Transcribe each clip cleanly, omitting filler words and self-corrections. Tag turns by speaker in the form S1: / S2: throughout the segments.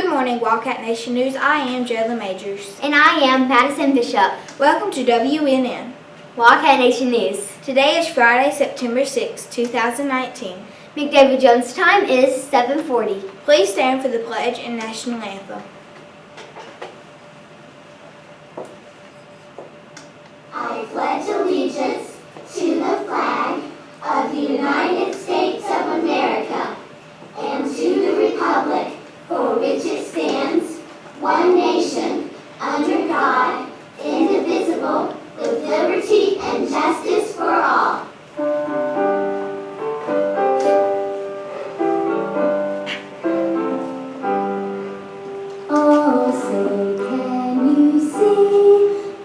S1: Good morning, Wildcat Nation News. I am Jayla Majors.
S2: And I am Madison Bishop.
S1: Welcome to WNN.
S2: Wildcat Nation News.
S1: Today is Friday, September 6, 2019.
S2: McDavid-Jones time is 7:40.
S1: Please stand for the pledge and national anthem.
S3: I pledge allegiance to the flag of the United States of America and to the republic for which it stands, one nation, under God, indivisible, with liberty and justice for all. Oh, say can you see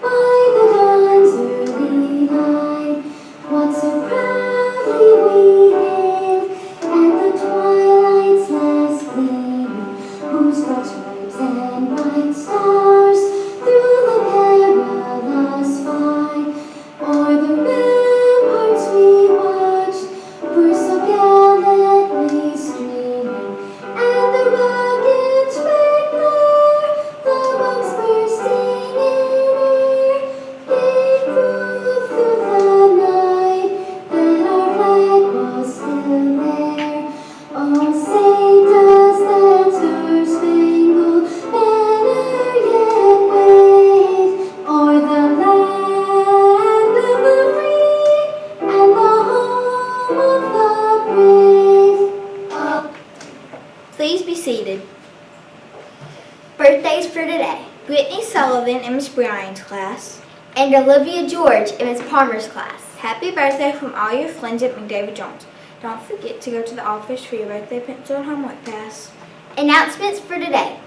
S3: by the dawn's early light what so proudly we hailed at the twilight's last gleaming, whose broad stripes and bright stars through the perilous fight o'er the ramparts we watched were so gallantly streaming, and the rockets red glare, the bombs bursting in air, gave proof through the night that our flag was still there. Oh, say does that star-spangled banner yet wave o'er the land of the free and the home of the brave? Oh.
S1: Please be seated.
S2: Birthdays for today.
S1: Whitney Sullivan in Miss Bryan's class.
S2: And Olivia George in Miss Palmer's class.
S1: Happy birthday from all your friends at McDavid-Jones. Don't forget to go to the office for your birthday pencil and homework pass.
S2: Announcements for today.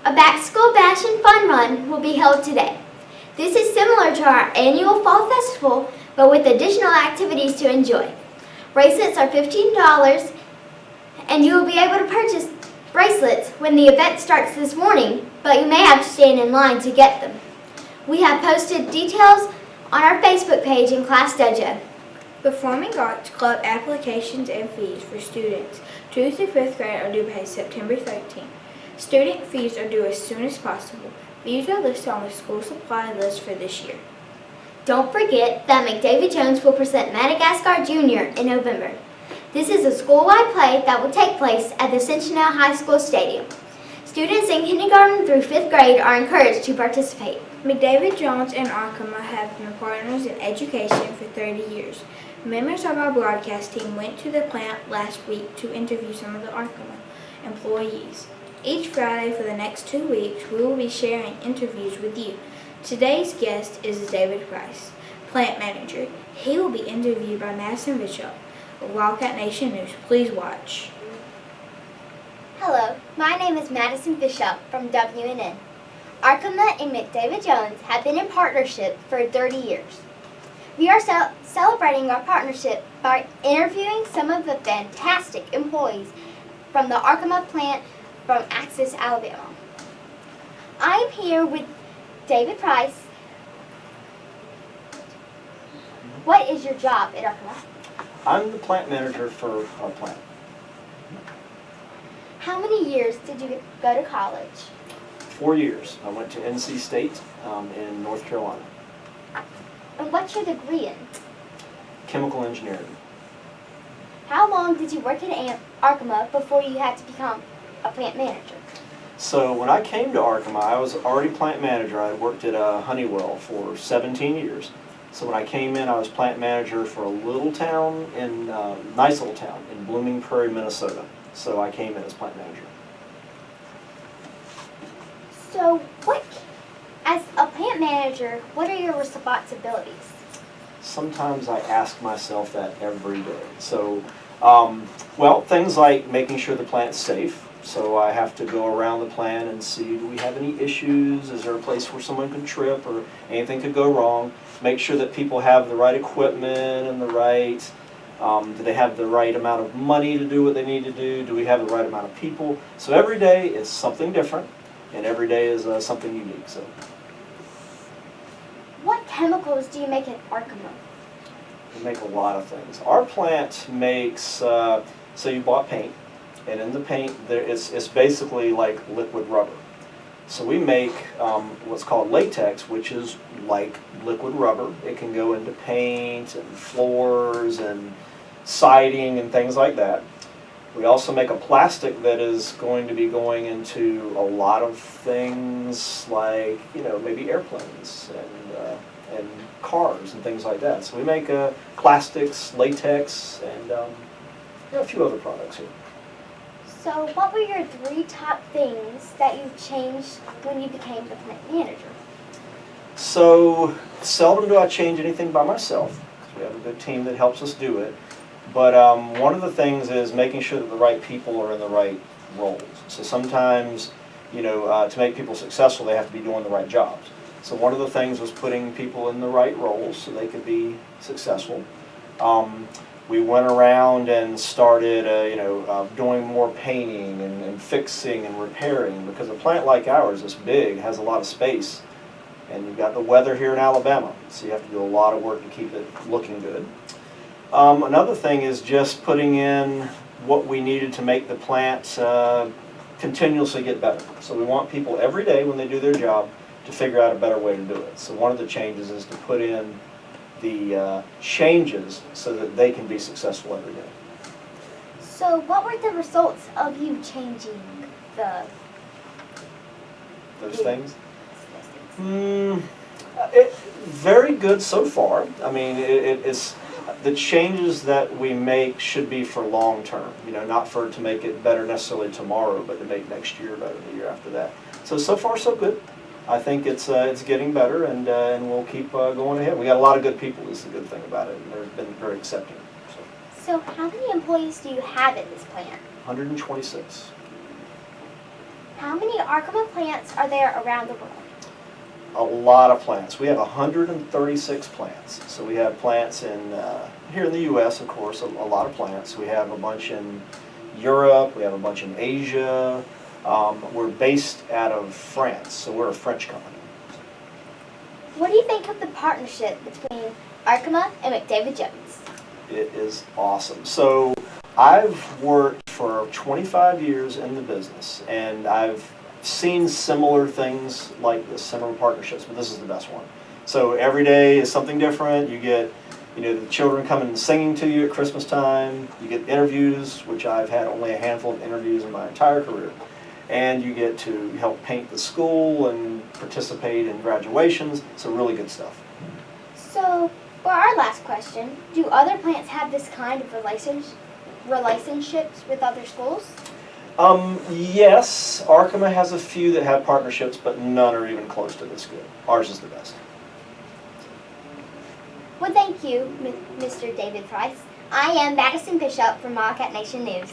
S2: A back-school bash and fun run will be held today. This is similar to our annual fall festival, but with additional activities to enjoy. Bracelets are $15, and you will be able to purchase bracelets when the event starts this morning, but you may have to stand in line to get them. We have posted details on our Facebook page in Class Dojo.
S1: Performing Arts Club applications and fees for students 2 through 5th grade are due by September 13. Student fees are due as soon as possible. Fees are listed on the school supply list for this year.
S2: Don't forget that McDavid-Jones will present Madagascar Junior in November. This is a school-wide play that will take place at the Centennial High School Stadium. Students in kindergarten through 5th grade are encouraged to participate.
S1: McDavid-Jones and Arkema have been partners in education for 30 years. Members of our broadcast team went to the plant last week to interview some of the Arkema employees. Each Friday for the next 2 weeks, we will be sharing interviews with you. Today's guest is David Price, plant manager. He will be interviewed by Madison Bishop of Wildcat Nation News. Please watch.
S2: Hello, my name is Madison Bishop from WNN. Arkema and McDavid-Jones have been in partnership for 30 years. We are celebrating our partnership by interviewing some of the fantastic employees from the Arkema plant from Axis, Alabama. I am here with David Price. What is your job at Arkema?
S4: I'm the plant manager for our plant.
S2: How many years did you go to college?
S4: 4 years. I went to NC State in North Carolina.
S2: And what's your degree in?
S4: Chemical engineering.
S2: How long did you work at Arkema before you had to become a plant manager?
S4: So when I came to Arkema, I was already plant manager. I worked at Honeywell for 17 years. So when I came in, I was plant manager for a little town in, nice little town in Blooming Prairie, Minnesota. So I came in as plant manager.
S2: So as a plant manager, what are your responsibilities?
S4: Sometimes I ask myself that every day. So, well, things like making sure the plant's safe. So I have to go around the plant and see, do we have any issues? Is there a place where someone could trip or anything could go wrong? Make sure that people have the right equipment and the right, do they have the right amount of money to do what they need to do? Do we have the right amount of people? So every day is something different, and every day is something unique. So.
S2: What chemicals do you make at Arkema?
S4: We make a lot of things. Our plant makes, so you bought paint. and in the paint, it's basically like liquid rubber. So we make what's called latex, which is like liquid rubber. It can go into paint and floors and siding and things like that. We also make a plastic that is going to be going into a lot of things like, maybe airplanes and cars and things like that. So we make plastics, latex, and a few other products here.
S2: So what were your 3 top things that you changed when you became the plant manager?
S4: So seldom do I change anything by myself, because we have a good team that helps us do it. But one of the things is making sure that the right people are in the right roles. So sometimes, to make people successful, they have to be doing the right jobs. So one of the things was putting people in the right roles so they could be successful. We went around and started, doing more painting and fixing and repairing, because a plant like ours is big, has a lot of space, and you've got the weather here in Alabama, so you have to do a lot of work to keep it looking good. Another thing is just putting in what we needed to make the plant continuously get better. So we want people every day when they do their job to figure out a better way to do it. So one of the changes is to put in the changes so that they can be successful every day.
S2: So what were the results of you changing
S4: Those things? Very good so far. I mean, it's the changes that we make should be for long term. Not to make it better necessarily tomorrow, but to make next year better, the year after that. So far so good. I think it's getting better, and we'll keep going ahead. We got a lot of good people. Is the good thing about it, and they've been very accepting.
S2: So how many employees do you have at this plant?
S4: 126.
S2: How many Arkema plants are there around the world?
S4: A lot of plants. We have 136 plants. So we have plants here in the U.S., of course, a lot of plants. We have a bunch in Europe. We have a bunch in Asia. We're based out of France, so we're a French company.
S2: What do you think of the partnership between Arkema and McDavid-Jones?
S4: It is awesome. So I've worked for 25 years in the business, and I've seen similar things like this, similar partnerships, but this is the best one. So every day is something different. You get, the children coming and singing to you at Christmas time. You get interviews, which I've had only a handful of interviews in my entire career. And you get to help paint the school and participate in graduations. So really good stuff.
S2: So for our last question, do other plants have this kind of relationships with other schools?
S4: Yes, Arkema has a few that have partnerships, but none are even close to this good. Ours is the best.
S2: Well, thank you, Mr. David Price. I am Madison Bishop from Wildcat Nation News.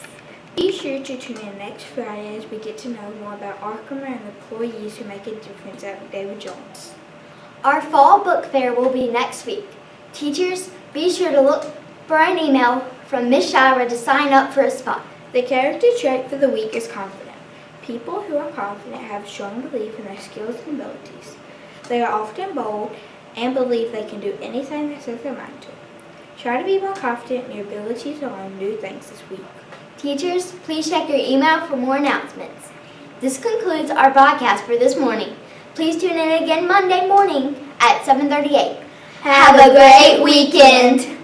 S1: Be sure to tune in next Friday as we get to know more about Arkema and employees who make a difference at McDavid-Jones.
S2: Our fall book fair will be next week. Teachers, be sure to look for an email from Miss Shira to sign up for a spot.
S1: The character trait for the week is confident. People who are confident have strong belief in their skills and abilities. They are often bold and believe they can do anything they set their mind to. Try to be more confident in your ability to learn new things this week.
S2: Teachers, please check your email for more announcements. This concludes our broadcast for this morning. Please tune in again Monday morning at 7:38. Have a great weekend.